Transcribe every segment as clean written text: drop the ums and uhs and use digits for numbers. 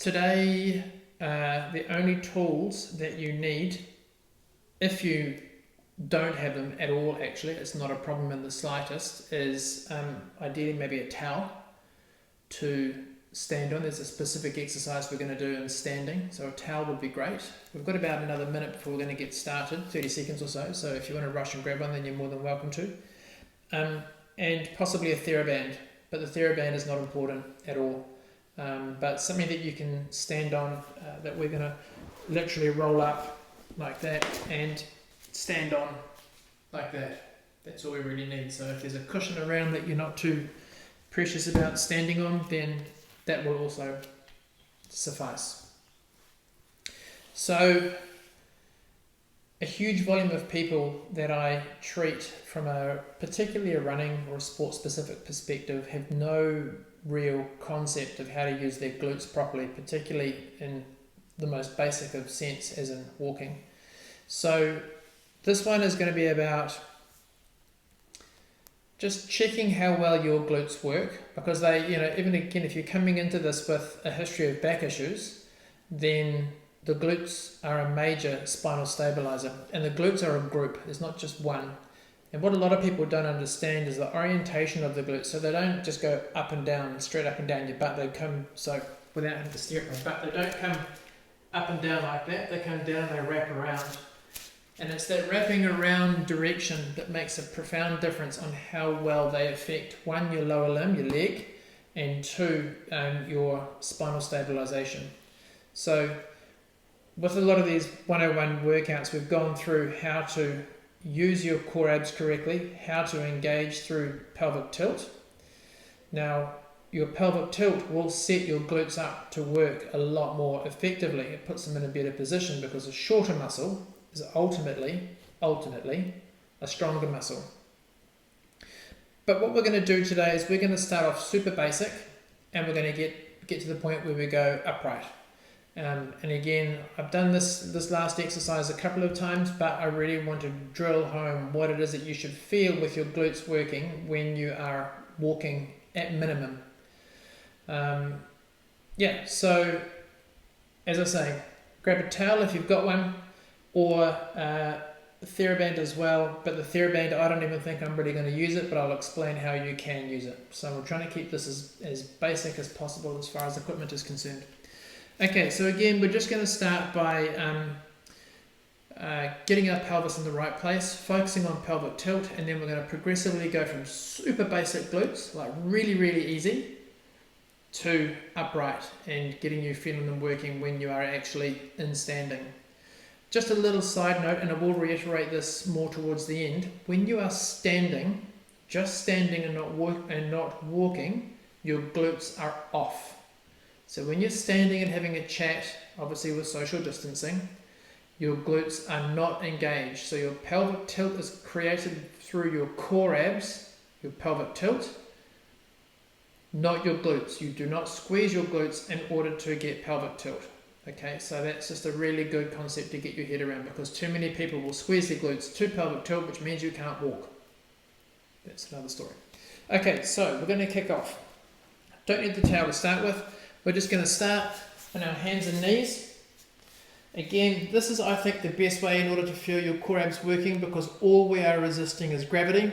Today, the only tools that you need, if you don't have them at all, actually, it's not a problem in the slightest, is ideally maybe a towel to stand on. There's a specific exercise we're going to do in standing, so a towel would be great. We've got about another minute before we're going to get started, 30 seconds or so if you want to rush and grab one, then you're more than welcome to. And possibly a TheraBand, but the TheraBand is not important at all. But something that you can stand on, that we're going to literally roll up like that and stand on like that. That's all we really need. So if there's a cushion around that you're not too precious about standing on, then that will also suffice. So a huge volume of people that I treat from particularly a running or a sport specific perspective have no real concept of how to use their glutes properly, particularly in the most basic of sense, as in walking. So this one is going to be about just checking how well your glutes work, because they, even again, if you're coming into this with a history of back issues, then the glutes are a major spinal stabilizer, and the glutes are a group. There's not just one. And what a lot of people don't understand is the orientation of the glutes. So they don't just go up and down, straight up and down your butt. They come, so without having to steer at my butt, they don't come up and down like that. They come down, they wrap around. And it's that wrapping around direction that makes a profound difference on how well they affect, one, your lower limb, your leg, and two, your spinal stabilization. So with a lot of these 101 workouts, we've gone through how to use your core abs correctly, how to engage through pelvic tilt. Now, your pelvic tilt will set your glutes up to work a lot more effectively. It puts them in a better position because a shorter muscle is ultimately a stronger muscle. But what we're going to do today is we're going to start off super basic, and we're going to get to the point where we go upright. And again, I've done this last exercise a couple of times, but I really want to drill home what it is that you should feel with your glutes working when you are walking at minimum. So as I say, grab a towel if you've got one, or a TheraBand as well, but the TheraBand, I don't even think I'm really going to use it, but I'll explain how you can use it. So we're trying to keep this as basic as possible as far as equipment is concerned. Okay, so again, we're just going to start by getting our pelvis in the right place, focusing on pelvic tilt, and then we're going to progressively go from super basic glutes, like really, really easy, to upright and getting you feeling them working when you are actually in standing. Just a little side note, and I will reiterate this more towards the end. When you are standing, just standing and not walking, your glutes are off. So when you're standing and having a chat, obviously with social distancing, your glutes are not engaged. So your pelvic tilt is created through your core abs, your pelvic tilt, not your glutes. You do not squeeze your glutes in order to get pelvic tilt. Okay, so that's just a really good concept to get your head around, because too many people will squeeze their glutes to pelvic tilt, which means you can't walk. That's another story. Okay, so we're going to kick off. Don't need the towel to start with. We're just going to start on our hands and knees. Again, this is, I think, the best way in order to feel your core abs working, because all we are resisting is gravity,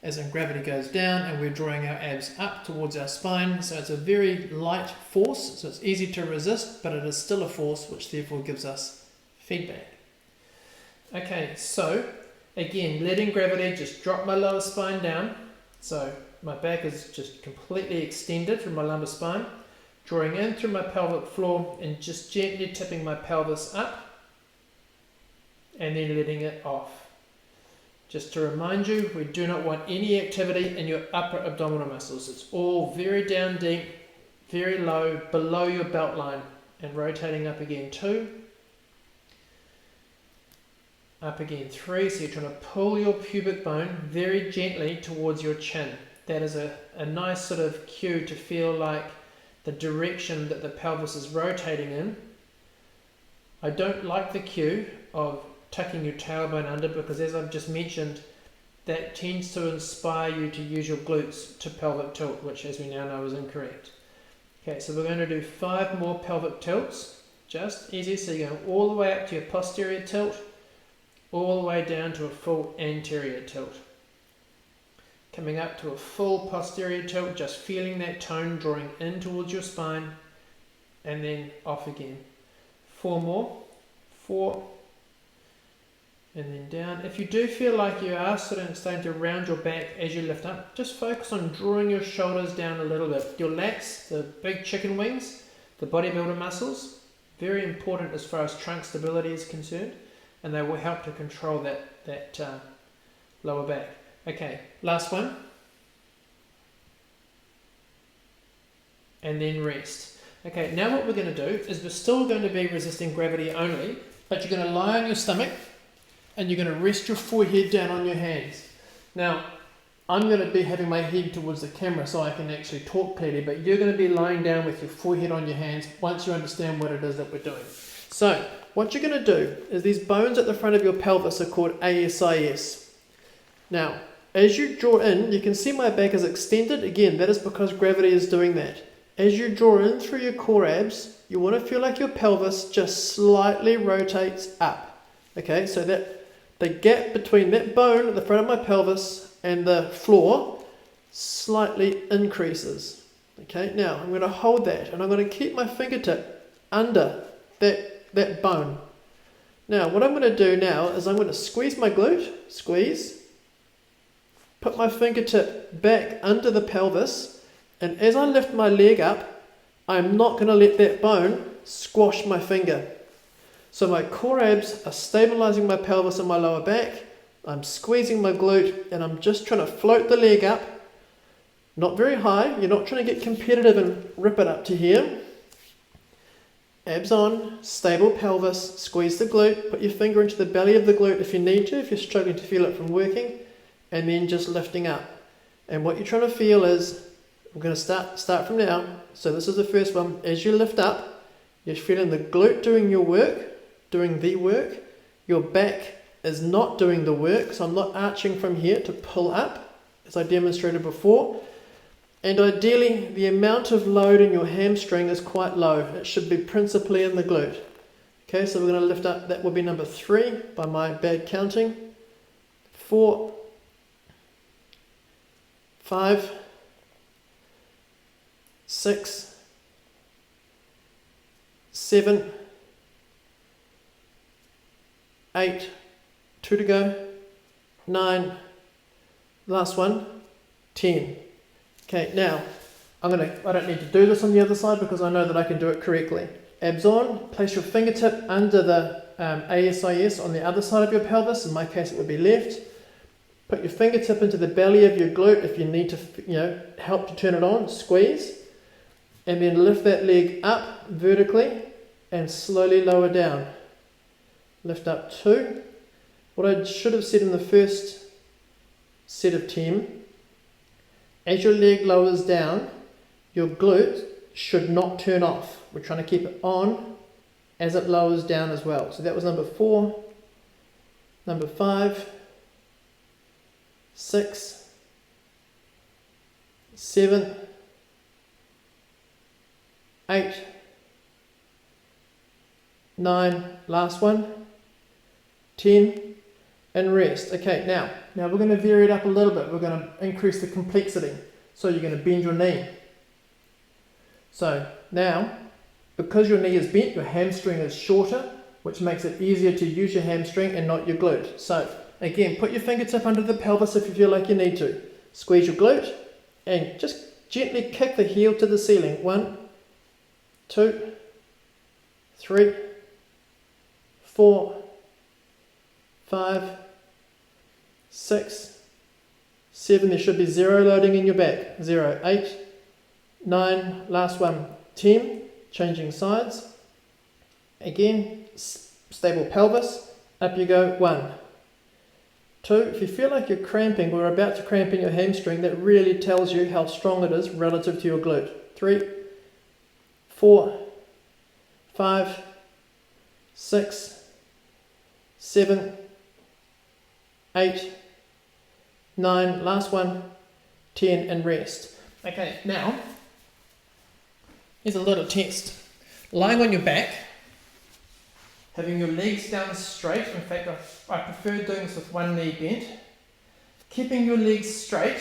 as in gravity goes down and we're drawing our abs up towards our spine. So it's a very light force, so it's easy to resist, but it is still a force, which therefore gives us feedback. Okay, so again, letting gravity just drop my lower spine down. So my back is just completely extended from my lumbar spine. Drawing in through my pelvic floor and just gently tipping my pelvis up and then letting it off. Just to remind you, we do not want any activity in your upper abdominal muscles. It's all very down deep, very low, below your belt line. And rotating up again 2. Up again 3. So you're trying to pull your pubic bone very gently towards your chin. That is a nice sort of cue to feel like the direction that the pelvis is rotating in. I don't like the cue of tucking your tailbone under, because as I've just mentioned, that tends to inspire you to use your glutes to pelvic tilt, which as we now know is incorrect. Okay, so we're going to do 5 more pelvic tilts, just easy. So you're going all the way up to your posterior tilt, all the way down to a full anterior tilt. Coming up to a full posterior tilt, just feeling that tone drawing in towards your spine, and then off again. 4 more, 4, and then down. If you do feel like you are starting to round your back as you lift up, just focus on drawing your shoulders down a little bit. Your lats, the big chicken wings, the bodybuilder muscles, very important as far as trunk stability is concerned, and they will help to control that lower back. Okay, last one. And then rest. Okay, now what we're going to do is we're still going to be resisting gravity only, but you're going to lie on your stomach and you're going to rest your forehead down on your hands. Now, I'm going to be having my head towards the camera so I can actually talk clearly, but you're going to be lying down with your forehead on your hands once you understand what it is that we're doing. So, what you're going to do is these bones at the front of your pelvis are called ASIS. Now, as you draw in, you can see my back is extended. Again, that is because gravity is doing that. As you draw in through your core abs, you want to feel like your pelvis just slightly rotates up. Okay, so that the gap between that bone at the front of my pelvis and the floor slightly increases. Okay, now I'm going to hold that and I'm going to keep my fingertip under that bone. Now, what I'm going to do now is I'm going to squeeze my glute, squeeze, put my fingertip back under the pelvis, and as I lift my leg up, I'm not going to let that bone squash my finger. So my core abs are stabilizing my pelvis and my lower back. I'm squeezing my glute and I'm just trying to float the leg up. Not very high. You're not trying to get competitive and rip it up to here. Abs on, stable pelvis, squeeze the glute, put your finger into the belly of the glute if you need to, if you're struggling to feel it from working, and then just lifting up. And what you're trying to feel is, I'm going to start from now. So this is the first one. As you lift up, you're feeling the glute doing your work, doing the work. Your back is not doing the work, so I'm not arching from here to pull up, as I demonstrated before. And ideally, the amount of load in your hamstring is quite low. It should be principally in the glute. Okay, so we're going to lift up. That will be number 3 by my bad counting. 4, 5, 6, 7, 8, 2 to go, 9, last one, 10. Okay, now I don't need to do this on the other side because I know that I can do it correctly. Abs on, place your fingertip under the ASIS on the other side of your pelvis. In my case, it would be left. Put your fingertip into the belly of your glute if you need to, help to turn it on. Squeeze, and then lift that leg up vertically and slowly lower down. Lift up 2. What I should have said in the first set of 10. As your leg lowers down, your glute should not turn off. We're trying to keep it on as it lowers down as well. So that was number 4, number 5, 6, 7, 8, 9, last one, 10, and rest. Okay, now we're going to vary it up a little bit. We're going to increase the complexity. So you're going to bend your knee. So now, because your knee is bent, your hamstring is shorter, which makes it easier to use your hamstring and not your glute. So again, put your fingertip under the pelvis if you feel like you need to. Squeeze your glute and just gently kick the heel to the ceiling. 1, 2, 3, 4, 5, 6, 7, there should be 0 loading in your back. 0, 8, 9, last one, 10, changing sides. Again, stable pelvis, up you go, 1, 2, if you feel like you're cramping or about to cramp in your hamstring, that really tells you how strong it is relative to your glute. 3, 4, 5, 6, 7, 8, 9, last one, 10, and rest. Okay, now Here's a little test. Lying on your back, having your legs down straight. In fact, I prefer doing this with one knee bent. Keeping your legs straight,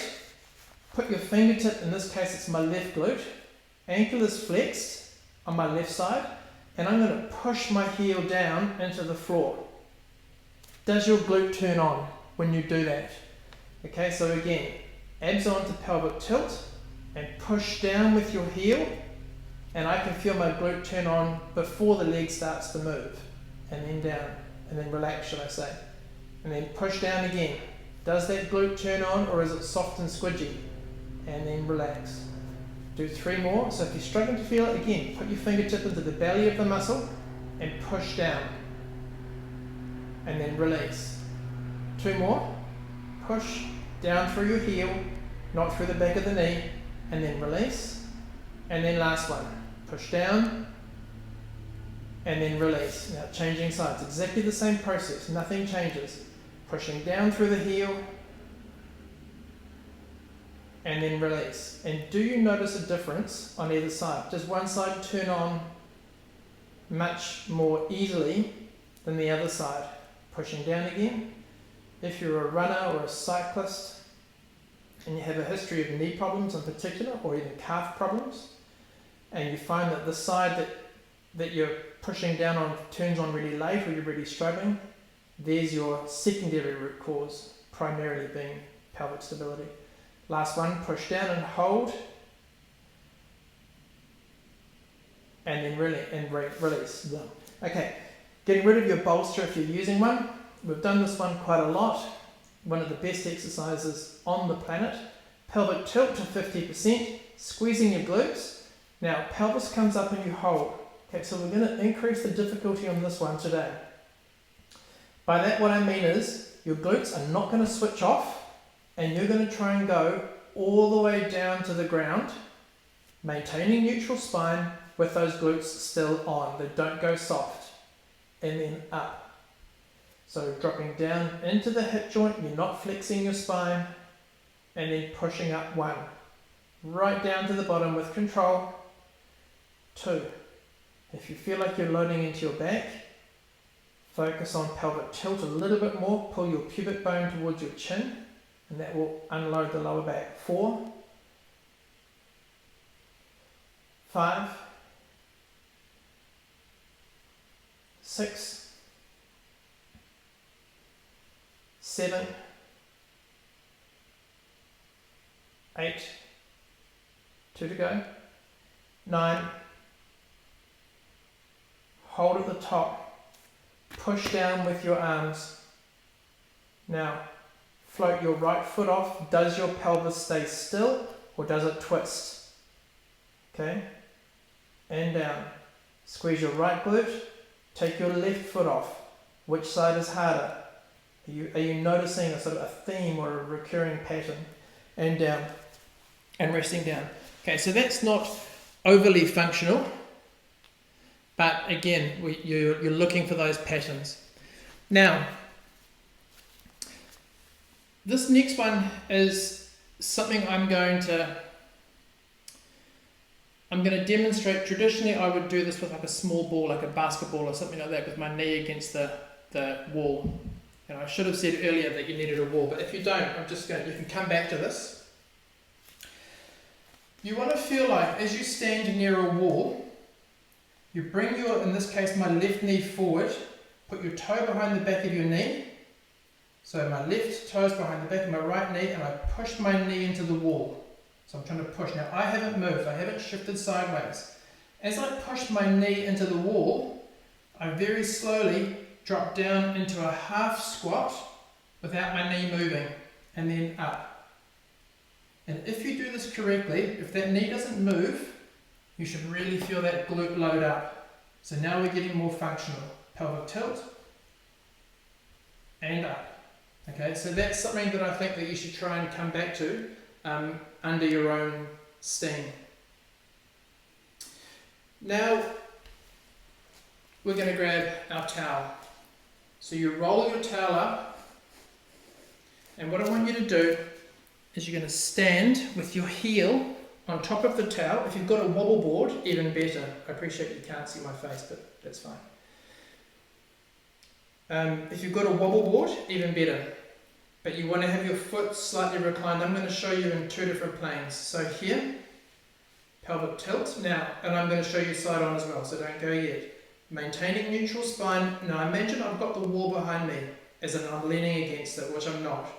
put your fingertip, in this case it's my left glute, ankle is flexed on my left side, and I'm going to push my heel down into the floor. Does your glute turn on when you do that? Okay, so again, abs onto pelvic tilt and push down with your heel, and I can feel my glute turn on before the leg starts to move, and then down, and then relax, should I say, and then push down again. Does that glute turn on, or is it soft and squidgy? And then relax. Do 3 more. So if you're struggling to feel it, again, put your fingertip into the belly of the muscle and push down. And then release. 2 more. Push down through your heel, not through the back of the knee, and then release. And then last one. Push down, and then release. Now changing sides. Exactly the same process. Nothing changes. Pushing down through the heel, and then release. And do you notice a difference on either side? Does one side turn on much more easily than the other side? Pushing down again. If you're a runner or a cyclist and you have a history of knee problems in particular, or even calf problems, and you find that the side that you're pushing down on turns on really late, or you're really struggling, there's your secondary root cause, primarily being pelvic stability. Last one, push down and hold, and then release. Okay, getting rid of your bolster if you're using one. We've done this one quite a lot. One of the best exercises on the planet. Pelvic tilt to 50%, squeezing your glutes. Now, pelvis comes up and you hold. Okay, so we're going to increase the difficulty on this one today. By that, what I mean is your glutes are not going to switch off, and you're going to try and go all the way down to the ground, maintaining neutral spine with those glutes still on. They don't go soft. And then up. So dropping down into the hip joint, you're not flexing your spine, and then pushing up 1. Right down to the bottom with control. 2. If you feel like you're loading into your back, focus on pelvic tilt a little bit more, pull your pubic bone towards your chin, and that will unload the lower back. 4, 5, 6, 7, 8, 2 to go, 9, hold at the top. Push down with your arms. Now, float your right foot off. Does your pelvis stay still, or does it twist? Okay, and down. Squeeze your right glute. Take your left foot off. Which side is harder? Are you noticing a sort of a theme or a recurring pattern? And down. And resting down. Okay, so that's not overly functional. But again, you're looking for those patterns. Now, this next one is something I'm going to demonstrate. Traditionally, I would do this with like a small ball, like a basketball or something like that, with my knee against the wall. And I should have said earlier that you needed a wall, but if you don't, you can come back to this. You want to feel like, as you stand near a wall, you bring your, in this case, my left knee forward, put your toe behind the back of your knee. So my left toe is behind the back of my right knee, and I push my knee into the wall. So I'm trying to push. Now I haven't moved, I haven't shifted sideways. As I push my knee into the wall, I very slowly drop down into a half squat without my knee moving, and then up. And if you do this correctly, if that knee doesn't move, you should really feel that glute load up. So now we're getting more functional. Pelvic tilt and up. Okay, so that's something that I think that you should try and come back to under your own steam. Now we're going to grab our towel. So you roll your towel up, and what I want you to do is you're going to stand with your heel on top of the towel. If you've got a wobble board, even better. I appreciate you can't see my face, but that's fine. If you've got a wobble board, even better. But you want to have your foot slightly reclined. I'm going to show you in two different planes. So here, pelvic tilt. Now, and I'm going to show you side on as well, so don't go yet. Maintaining neutral spine. Now imagine I've got the wall behind me, as in I'm leaning against it, which I'm not.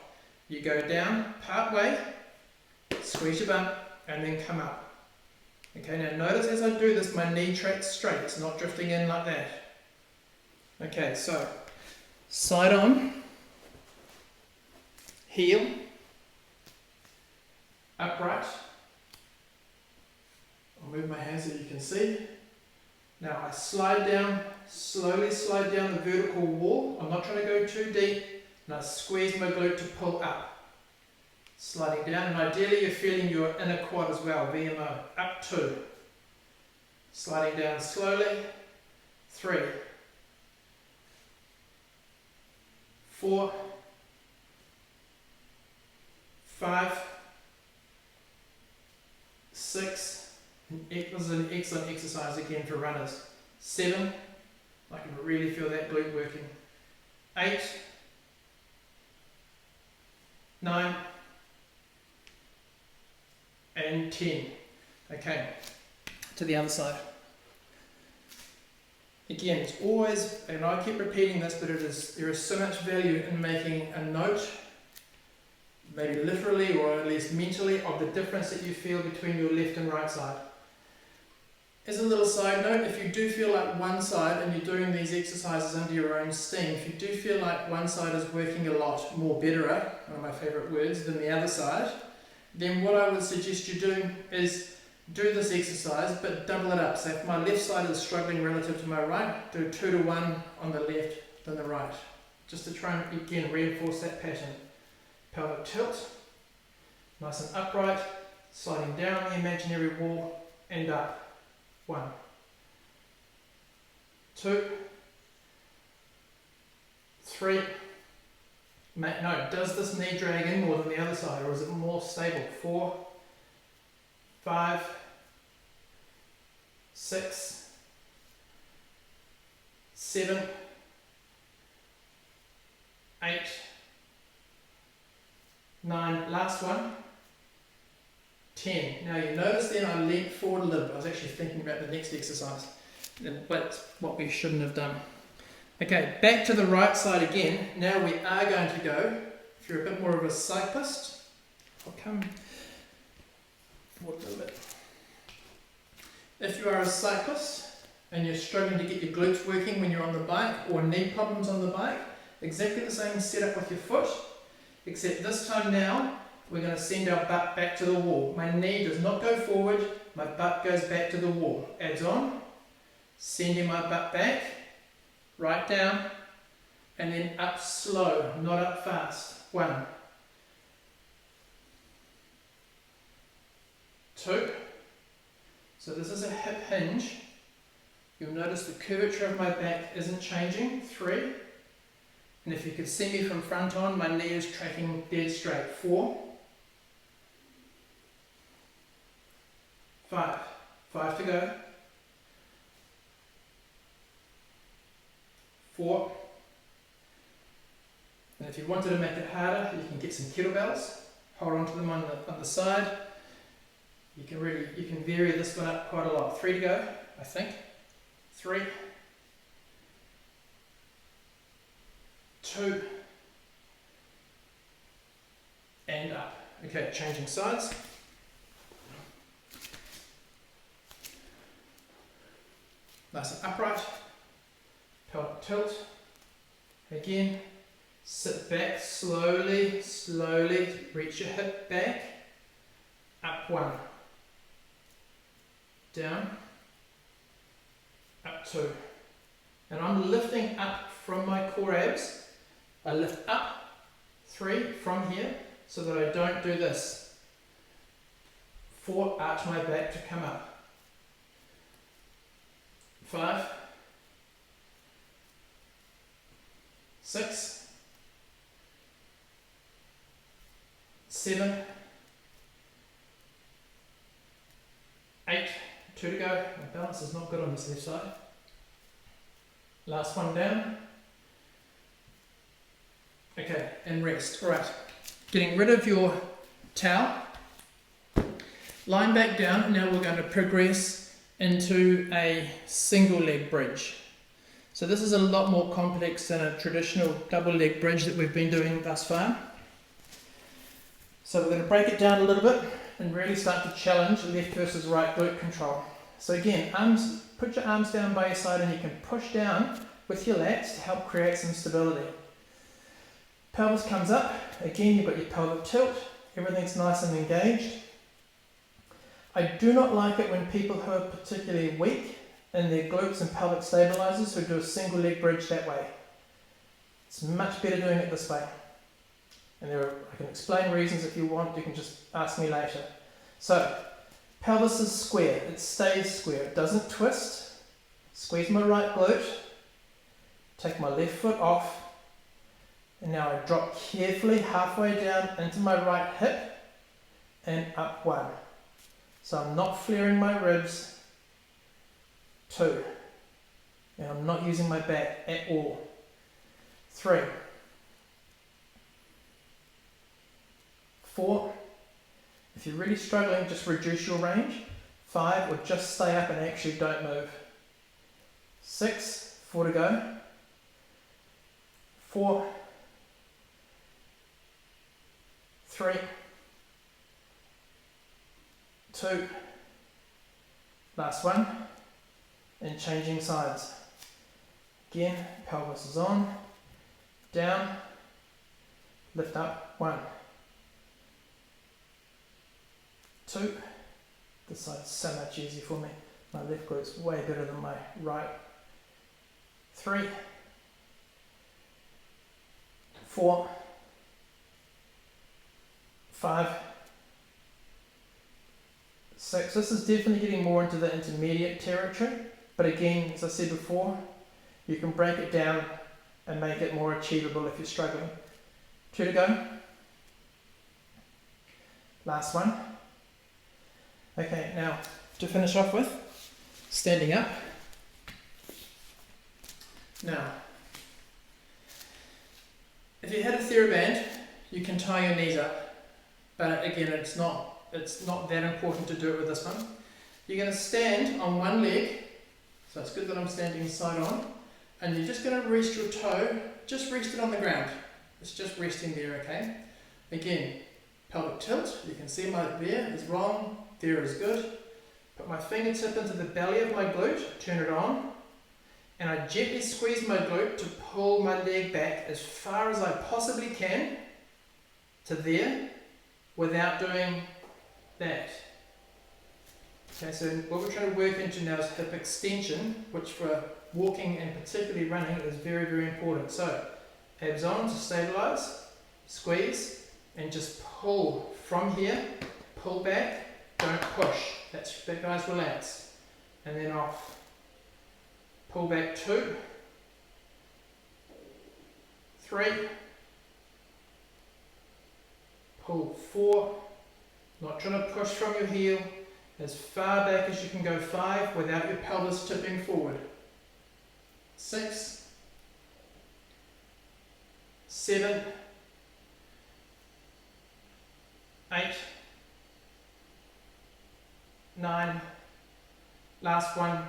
You go down part way, squeeze your bum, and then come up. Okay, now notice as I do this, my knee tracks straight. It's not drifting in like that. Okay, so side on, heel, upright. I'll move my hands so you can see. Now I slide down, slowly slide down the vertical wall. I'm not trying to go too deep. And I squeeze my glute to pull up. Sliding down, and ideally you're feeling your inner quad as well, VMO. Up 2. Sliding down slowly. 3. 4. 5. 6. This is an excellent exercise again for runners. 7. I can really feel that glute working. 8. 9. And 10. Okay, to the other side. Again, it's always, and I keep repeating this, but there is so much value in making a note, maybe literally or at least mentally, of the difference that you feel between your left and right side. As a little side note, if you do feel like one side, and you're doing these exercises under your own steam, if you do feel like one side is working a lot more betterer, one of my favourite words, than the other side, then what I would suggest you do is do this exercise, but double it up. So if my left side is struggling relative to my right, do 2 to 1 on the left than the right, just to try and again reinforce that pattern. Pelvic tilt, nice and upright, sliding down the imaginary wall and up. 1, 2, 3. No, does this knee drag in more than the other side, or is it more stable? 4, 5, 6, 7, 8, 9. Last one. 10. Now you notice then I leaned forward a little bit. I was actually thinking about the next exercise, but what we shouldn't have done. Okay, back to the right side again. Now we are going to go, if you're a bit more of a cyclist, I'll come forward a little bit. If you are a cyclist and you're struggling to get your glutes working when you're on the bike, or knee problems on the bike, exactly the same setup with your foot, except this time now we're going to send our butt back to the wall. My knee does not go forward, my butt goes back to the wall. Adds on, sending my butt back, right down, and then up slow, not up fast. 1, 2. So this is a hip hinge. You'll notice the curvature of my back isn't changing. 3. And if you could see me from front on, my knee is tracking dead straight. 4, 5. 5 to go. 4. And if you wanted to make it harder, you can get some kettlebells. Hold on to them on the side. You can vary this one up quite a lot. 3 to go, I think. 3, 2, and up. Okay, changing sides. Nice and upright. Pelvic tilt. Again, sit back slowly, slowly. Reach your hip back. Up 1. Down. Up 2. And I'm lifting up from my core abs. I lift up 3 from here so that I don't do this. 4, arch my back to come up. 5, 6, 7, 2 to go. My balance is not good on this left side. Last one down. Okay, and rest. All right, getting rid of your towel. Lying back down, now we're going to progress into a single leg bridge. So this is a lot more complex than a traditional double leg bridge that we've been doing thus far. So we're going to break it down a little bit and really start to challenge left versus right glute control. So again, put your arms down by your side and you can push down with your lats to help create some stability. Pelvis comes up, again you've got your pelvic tilt, everything's nice and engaged. I do not like it when people who are particularly weak in their glutes and pelvic stabilizers who do a single leg bridge that way. It's much better doing it this way. And I can explain reasons if you want, you can just ask me later. So, pelvis is square, it stays square, it doesn't twist. Squeeze my right glute, take my left foot off, and now I drop carefully halfway down into my right hip and up 1. So I'm not flaring my ribs. 2. And I'm not using my back at all. 3. 4. If you're really struggling, just reduce your range. 5, or just stay up and actually don't move. 6, 4 to go. 4, 3, 2, last one, and changing sides. Again, pelvis is on, down, lift up, 1, 2, this side's so much easier for me, my left glute's way better than my right, 3, 4, 5, 6. This is definitely getting more into the intermediate territory, but again, as I said before, you can break it down and make it more achievable if you're struggling. 2 to go. Last one. Okay, now to finish off with, standing up. Now, if you had a TheraBand, you can tie your knees up. But again, it's not that important to do it with this one. You're going to stand on one leg, so it's good that I'm standing side on, and you're just going to rest your toe, just rest it on the ground. It's just resting there, okay? Again, pelvic tilt, you can see my there is wrong, there is good. Put my fingertip into the belly of my glute, turn it on, and I gently squeeze my glute to pull my leg back as far as I possibly can to there, without doing that. Okay, so what we're trying to work into now is hip extension, which for walking and particularly running is very, very important. So, abs on to stabilize, squeeze, and just pull from here, pull back, don't push. That guy's relaxed. And then off. Pull back 2, 3, pull 4, not trying to push from your heel, as far back as you can go 5 without your pelvis tipping forward. 6, 7, 8, 9, last one,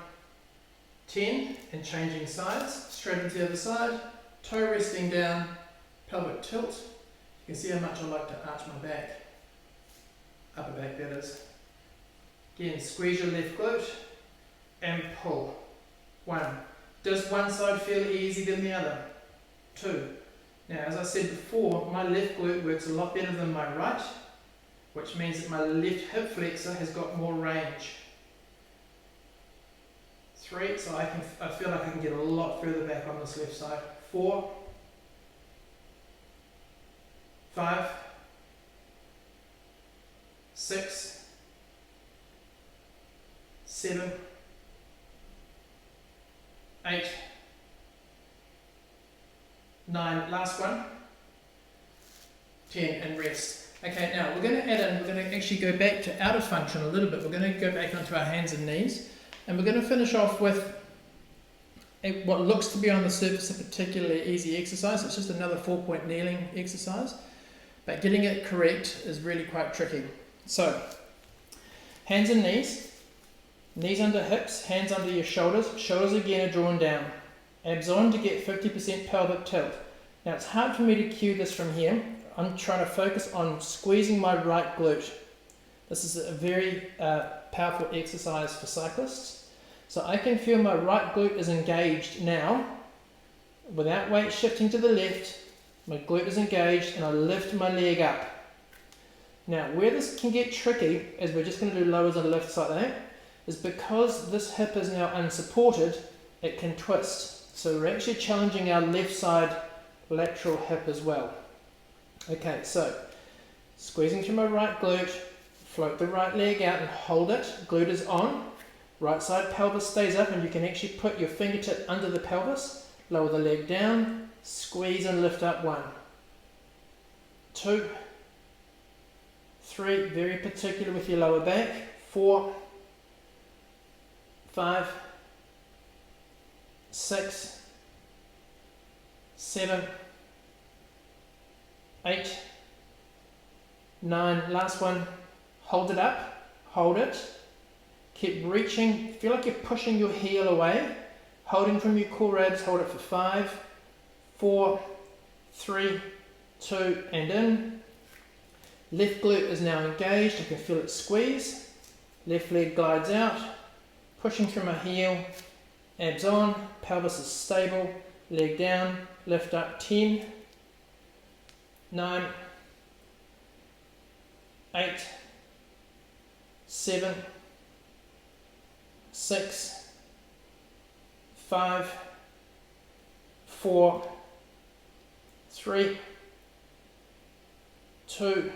10, and changing sides, straight into the other side, toe resting down, pelvic tilt. You can see how much I like to arch my back, upper back that is. Again, squeeze your left glute and pull. 1. Does one side feel easier than the other? 2. Now, as I said before, my left glute works a lot better than my right, which means that my left hip flexor has got more range. 3, so I feel like I can get a lot further back on this left side. 4, 5, 6, 7, 8, 9, last one, 10, and rest. Okay, now we're going to actually go back to out of function a little bit. We're going to go back onto our hands and knees, and we're going to finish off with what looks to be on the surface a particularly easy exercise. It's just another 4-point kneeling exercise, but getting it correct is really quite tricky. So, hands and knees, knees under hips, hands under your shoulders, shoulders again are drawn down, abs on to get 50% pelvic tilt. Now it's hard for me to cue this from here. I'm trying to focus on squeezing my right glute. This is a very powerful exercise for cyclists. So I can feel my right glute is engaged now. Without weight shifting to the left, my glute is engaged and I lift my leg up. Now where this can get tricky, as we're just going to do lowers and lifts like that, is because this hip is now unsupported, it can twist. So we're actually challenging our left side lateral hip as well. Okay, so squeezing through my right glute, float the right leg out and hold it, glute is on. Right side pelvis stays up and you can actually put your fingertip under the pelvis, lower the leg down, squeeze and lift up. 1, 2, 3, very particular with your lower back, 4, 5, 6, 7, 8, 9, last one, hold it up, hold it. Keep reaching, feel like you're pushing your heel away, holding from your core abs, hold it for 5, 4, 3, 2, and in. Left glute is now engaged, I can feel it squeeze. Left leg glides out, pushing through my heel, abs on, pelvis is stable, leg down, lift up. 10, 9, 8, 7, 6, 5, 4, 3, 2,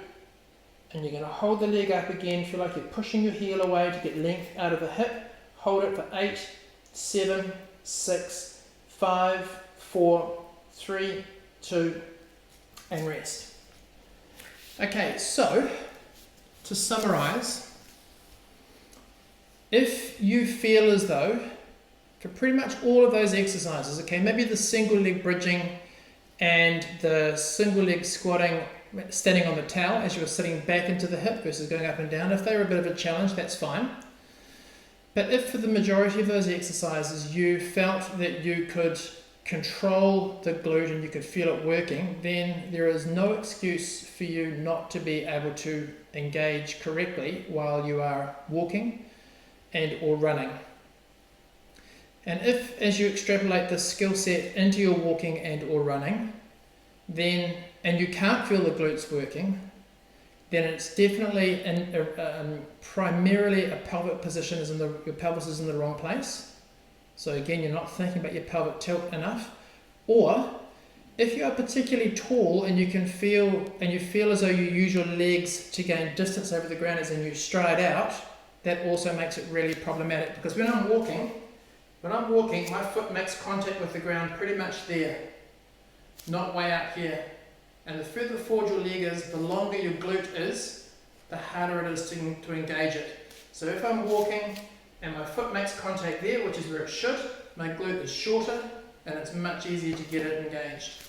and you're going to hold the leg up again, feel like you're pushing your heel away to get length out of the hip, hold it for 8, 7, 6, 5, 4, 3, 2, and rest. Okay, so to summarize, if you feel as though for pretty much all of those exercises, okay, maybe the single leg bridging and the single leg squatting, standing on the towel as you were sitting back into the hip versus going up and down, if they were a bit of a challenge, that's fine. But if for the majority of those exercises you felt that you could control the glute and you could feel it working, then there is no excuse for you not to be able to engage correctly while you are walking and or running. And if, as you extrapolate this skill set into your walking and or running, then, and you can't feel the glutes working, then it's definitely primarily a pelvic position, your pelvis is in the wrong place. So again, you're not thinking about your pelvic tilt enough. Or if you are particularly tall and you feel as though you use your legs to gain distance over the ground as in you stride out, that also makes it really problematic, because when I'm walking, my foot makes contact with the ground pretty much there, not way out here. And the further forward your leg is, the longer your glute is, the harder it is to engage it. So if I'm walking and my foot makes contact there, which is where it should, my glute is shorter and it's much easier to get it engaged.